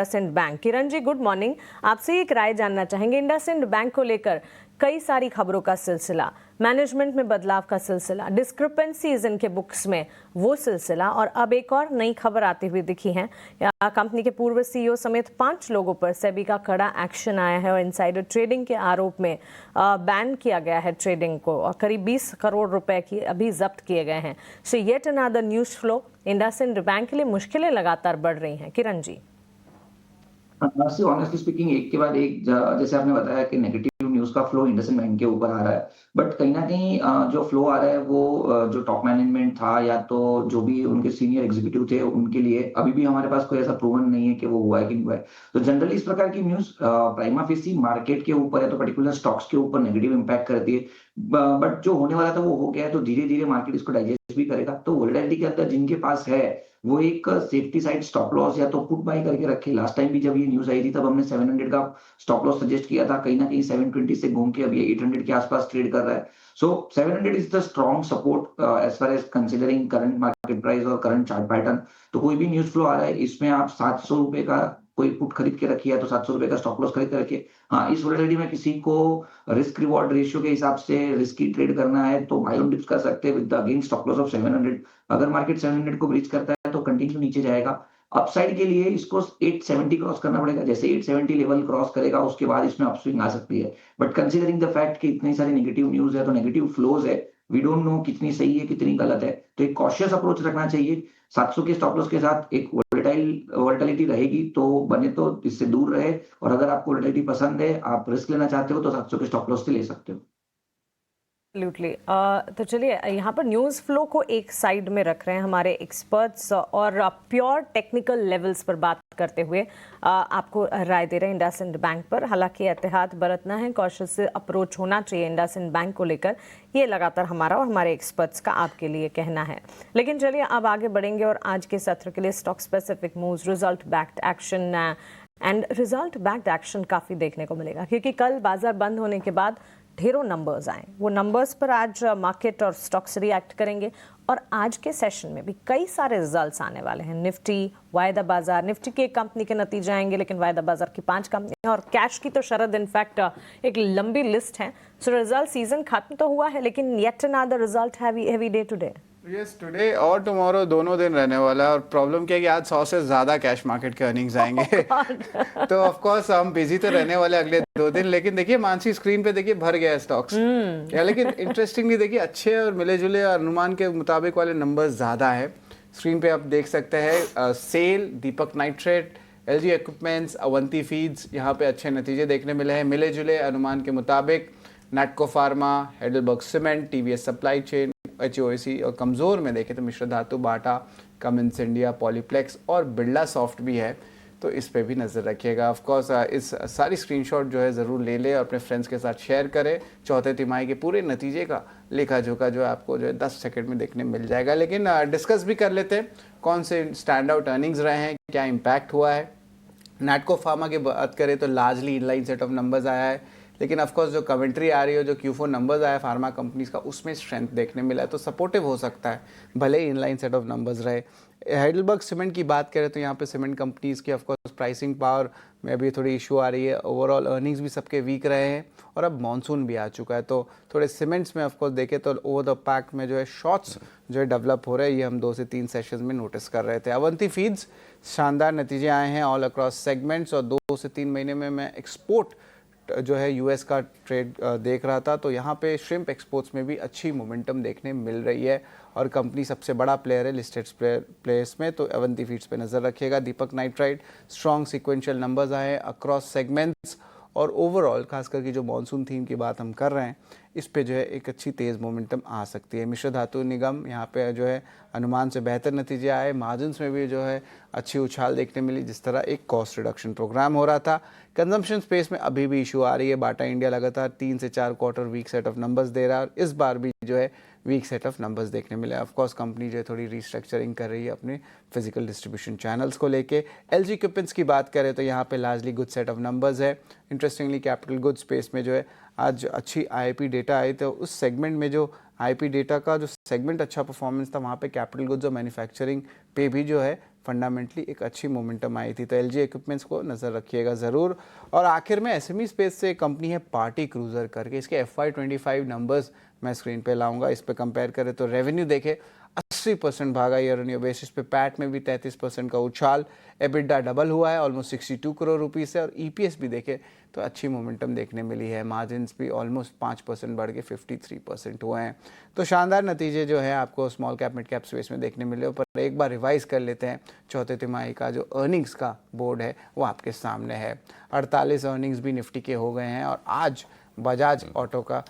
IndusInd bank. Kiran ji good morning, आपसे एक राय जानना चाहेंगे। इंडसइंड बैंक को लेकर कई सारी खबरों का सिलसिला, मैनेजमेंट में बदलाव का सिलसिला, डिस्क्रिपेंसीज इनके बुक्स में वो सिलसिला, और अब एक और नई खबर आती हुई दिखी है। कंपनी के पूर्व सीईओ समेत 5 लोगों पर सेबी का कड़ा एक्शन आया है और इनसाइडर ट्रेडिंग के आरोप में बैन किया गया है ट्रेडिंग को, और करीब 20 करोड़ रुपए की अभी जब्त किए गए हैं। सो yet another news flow. IndusInd bank के लिए मुश्किलें लगातार बढ़ रही हैं। किरण जी। ऑनेस्टली स्पीकिंग, एक के बाद एक जैसे आपने बताया कि नेगेटिव न्यूज का फ्लो इंडसइंड बैंक के ऊपर आ रहा है, बट कहीं ना कहीं जो फ्लो आ रहा है वो जो टॉप मैनेजमेंट था या तो जो भी उनके सीनियर एग्जीक्यूटिव थे उनके लिए अभी भी हमारे पास कोई ऐसा प्रूवन नहीं है कि वो हुआ है कि नहीं हुआ है। तो जनरली इस प्रकार की न्यूज प्राइमा फेसी मार्केट के ऊपर या तो पर्टिकुलर स्टॉक्स के ऊपर नेगेटिव इंपैक्ट करती है, बट जो होने वाला था वो हो गया है, तो धीरे धीरे मार्केट इसको डाइजेस्ट भी करेगा। तो वोलेटिलिटी के अंदर जिनके पास है वो एक सेफ्टी साइड स्टॉप लॉस या तो पुट बाय करके रखे। लास्ट टाइम भी जब ये न्यूज आई थी तब हमने 700 का स्टॉप लॉस सजेस्ट किया था, कहीं ना कहीं 720 से घूम के अभी 800 के आसपास ट्रेड कर रहा है। So 700 is the strong support as far as considering current market price और करंट चार्ट पैटर्न। तो कोई भी न्यूज फ्लो आ रहा है इसमें आप 700 रुपए का कोई पुट खरीद के रखिए तो 700 रुपए का स्टॉप लॉस खरीद के रखिए। हाँ, इस वोलेटिलिटी में किसी को रिस्क रिवॉर्ड रेशियो के हिसाब से रिस्की ट्रेड करना है तो बाय ऑन डिप्स कर सकते हैं with the again stop loss of 700। अगर मार्केट 700 को ब्रीच करता है तो कंटिन्यू नीचे जाएगा। अपसाइड के लिए इसको 870 क्रॉस करना पड़ेगा, जैसे 870 लेवल क्रॉस करेगा उसके बाद इसमें अपस्विंग आ सकती है। बट कंसीडरिंग द फैक्ट कि इतनी सारी नेगेटिव न्यूज है तो नेगेटिव फ्लोज है, वी डोंट नो कितनी सही है कितनी गलत है, तो एक कॉशियस अप्रोच रखना चाहिए। 700 के स्टॉप लॉस के साथ एक वोलेटिलिटी रहेगी तो बने तो इससे दूर रहे, और अगर आपको वोलेटिलिटी पसंद है, आप रिस्क लेना चाहते हो तो 700 के स्टॉप लॉस से ले सकते हो। एब्सोल्युटली। तो चलिए यहाँ पर न्यूज़ फ्लो को एक साइड में रख रहे हैं हमारे एक्सपर्ट्स, और प्योर टेक्निकल लेवल्स पर बात करते हुए आपको राय दे रहे हैं इंडसइंड बैंक पर। हालांकि एहतियात बरतना है, कॉशियस अप्रोच होना चाहिए इंडसइंड बैंक को लेकर, ये लगातार हमारा और हमारे एक्सपर्ट्स का आपके लिए कहना है। लेकिन चलिए अब आगे बढ़ेंगे और आज के सत्र के लिए stock specific moves, result backed action and result backed action काफ़ी देखने को मिलेगा, क्योंकि कल बाजार बंद होने के बाद ढेरों नंबर्स आए। वो नंबर्स पर आज मार्केट और स्टॉक्स रिएक्ट करेंगे, और आज के सेशन में भी कई सारे रिजल्ट्स आने वाले हैं। निफ्टी, वायदा बाजार, निफ्टी की एक कंपनी के नतीजे आएंगे लेकिन वायदा बाजार की 5 कंपनी, और कैश की तो शरद इनफैक्ट एक लंबी लिस्ट है। सो रिजल्ट सीजन खत्म तो हुआ है लेकिन yet another result heavy day today. Yes, today और टुमारो दोनों दिन रहने वाला है, और प्रॉब्लम क्या है कि आज 100 से ज़्यादा कैश मार्केट के अर्निंग्स आएंगे। तो ऑफ कोर्स हम बिजी तो रहने वाले अगले 2 दिन, लेकिन देखिए मानसी स्क्रीन पे देखिए भर गया है स्टॉक्स या, लेकिन इंटरेस्टिंगली देखिए अच्छे और मिले जुले अनुमान के मुताबिक वाले नंबर्स ज़्यादा है। स्क्रीन पे आप देख सकते हैं SAIL, Deepak nitrite, LG equipments, Avanti feeds, यहाँ पे अच्छे नतीजे देखने मिले हैं मिले जुले अनुमान के मुताबिक। Natco pharma, Heidelberg cement, TVS supply chain, HOAC, और कमज़ोर में देखें तो मिश्र धातु, बाटा, कमिंस इंडिया, पॉलीप्लेक्स और बिरला सॉफ्ट भी है, तो इस पे भी नज़र रखिएगा। ऑफ कोर्स इस सारी स्क्रीनशॉट जो है ज़रूर ले लें और अपने फ्रेंड्स के साथ शेयर करें। चौथे तिमाही के पूरे नतीजे का लेखा जोखा जो है आपको जो है 10 सेकंड में देखने मिल जाएगा। लेकिन डिस्कस भी कर लेते हैं कौन से स्टैंड आउट अर्निंग्स रहे हैं, क्या इम्पैक्ट हुआ है। नैटको फार्मा की बात करें तो largely inline set of numbers आया है, लेकिन ऑफकोर्स जो कमेंट्री आ रही है, जो Q4 नंबर्स आया फार्मा कंपनीज का, उसमें स्ट्रेंथ देखने मिला है, तो सपोर्टिव हो सकता है भले ही इनलाइन सेट ऑफ नंबर्स रहे। हेडलबर्ग सीमेंट की बात करें तो यहाँ पे सीमेंट कंपनीज की ऑफकोर्स प्राइसिंग पावर में भी थोड़ी इशू आ रही है, ओवरऑल अर्निंग्स भी सबके वीक रहे हैं, और अब मानसून भी आ चुका है, तो थोड़े सीमेंट्स में ऑफकोर्स देखें तो ओवर द पैक में जो है शॉर्ट्स जो है डेवलप हो रहे हैं, ये हम 2 से 3 सेशंस में नोटिस कर रहे थे। अवंती फीड्स, शानदार नतीजे आए हैं ऑल अक्रॉस सेगमेंट्स, और 2 से 3 महीने में मैं एक्सपोर्ट जो है यूएस का ट्रेड देख रहा था, तो यहाँ पे श्रिम्प एक्सपोर्ट्स में भी अच्छी मोमेंटम देखने मिल रही है, और कंपनी सबसे बड़ा प्लेयर है लिस्टेड प्लेयर्स में, तो अवंती फीड्स पे नज़र रखिएगा। दीपक नाइट्राइट, स्ट्रॉन्ग सिक्वेंशियल नंबर्स आए अक्रॉस सेगमेंट्स, और ओवरऑल खास करके जो मॉनसून थीम की बात हम कर रहे हैं इस पे जो है एक अच्छी तेज़ मोमेंटम आ सकती है। मिश्र धातु निगम, यहाँ पे जो है अनुमान से बेहतर नतीजे आए, मार्जिन्स में भी जो है अच्छी उछाल देखने मिली, जिस तरह एक कॉस्ट रिडक्शन प्रोग्राम हो रहा था। कंजम्पशन स्पेस में अभी भी इशू आ रही है, बाटा इंडिया लगातार 3 से 4 quarter weak set of numbers दे रहा है, और इस बार भी जो है वीक सेट ऑफ नंबर्स देखने मिले। ऑफकोर्स कंपनी जो है थोड़ी रिस्ट्रक्चरिंग कर रही है अपने फिजिकल डिस्ट्रीब्यूशन चैनल्स को लेके। एलजी इक्विपमेंट्स की बात करें तो यहाँ पे largely good set of numbers है। इंटरेस्टिंगली कैपिटल गुड स्पेस में जो है आज अच्छी आईआईपी डेटा आई, तो उस सेगमेंट में जो आईपी डेटा का जो सेगमेंट अच्छा परफॉर्मेंस था, वहाँ पे कैपिटल गुड्स और मैन्युफैक्चरिंग पे भी जो है फंडामेंटली एक अच्छी मोमेंटम आई थी। तो एलजी इक्विपमेंट्स को नज़र रखिएगा ज़रूर। और आखिर में एसएमई स्पेस से एक कंपनी है पार्टी क्रूज़र करके, इसके FY25 नंबर्स मैं स्क्रीन पे लाऊंगा। इस पे कंपेयर करें तो रेवेन्यू देखे 80% भागा ईयर ऑन ईयर बेसिस पे, पैट में भी 33% का उछाल, एबिटा डबल हुआ है ऑलमोस्ट 62 करोड़ रुपीस से, और ईपीएस भी देखे तो अच्छी मोमेंटम देखने मिली है। मार्जिन्स भी ऑलमोस्ट 5% बढ़ के 53% हुए हैं। तो शानदार नतीजे जो है आपको small cap mid cap space में देखने मिले। पर एक बार रिवाइज कर लेते हैं, चौथे तिमाही का जो अर्निंग्स का बोर्ड है वो आपके सामने है। 48 अर्निंग्स भी निफ्टी के हो गए हैं, और आज बजाज ऑटो का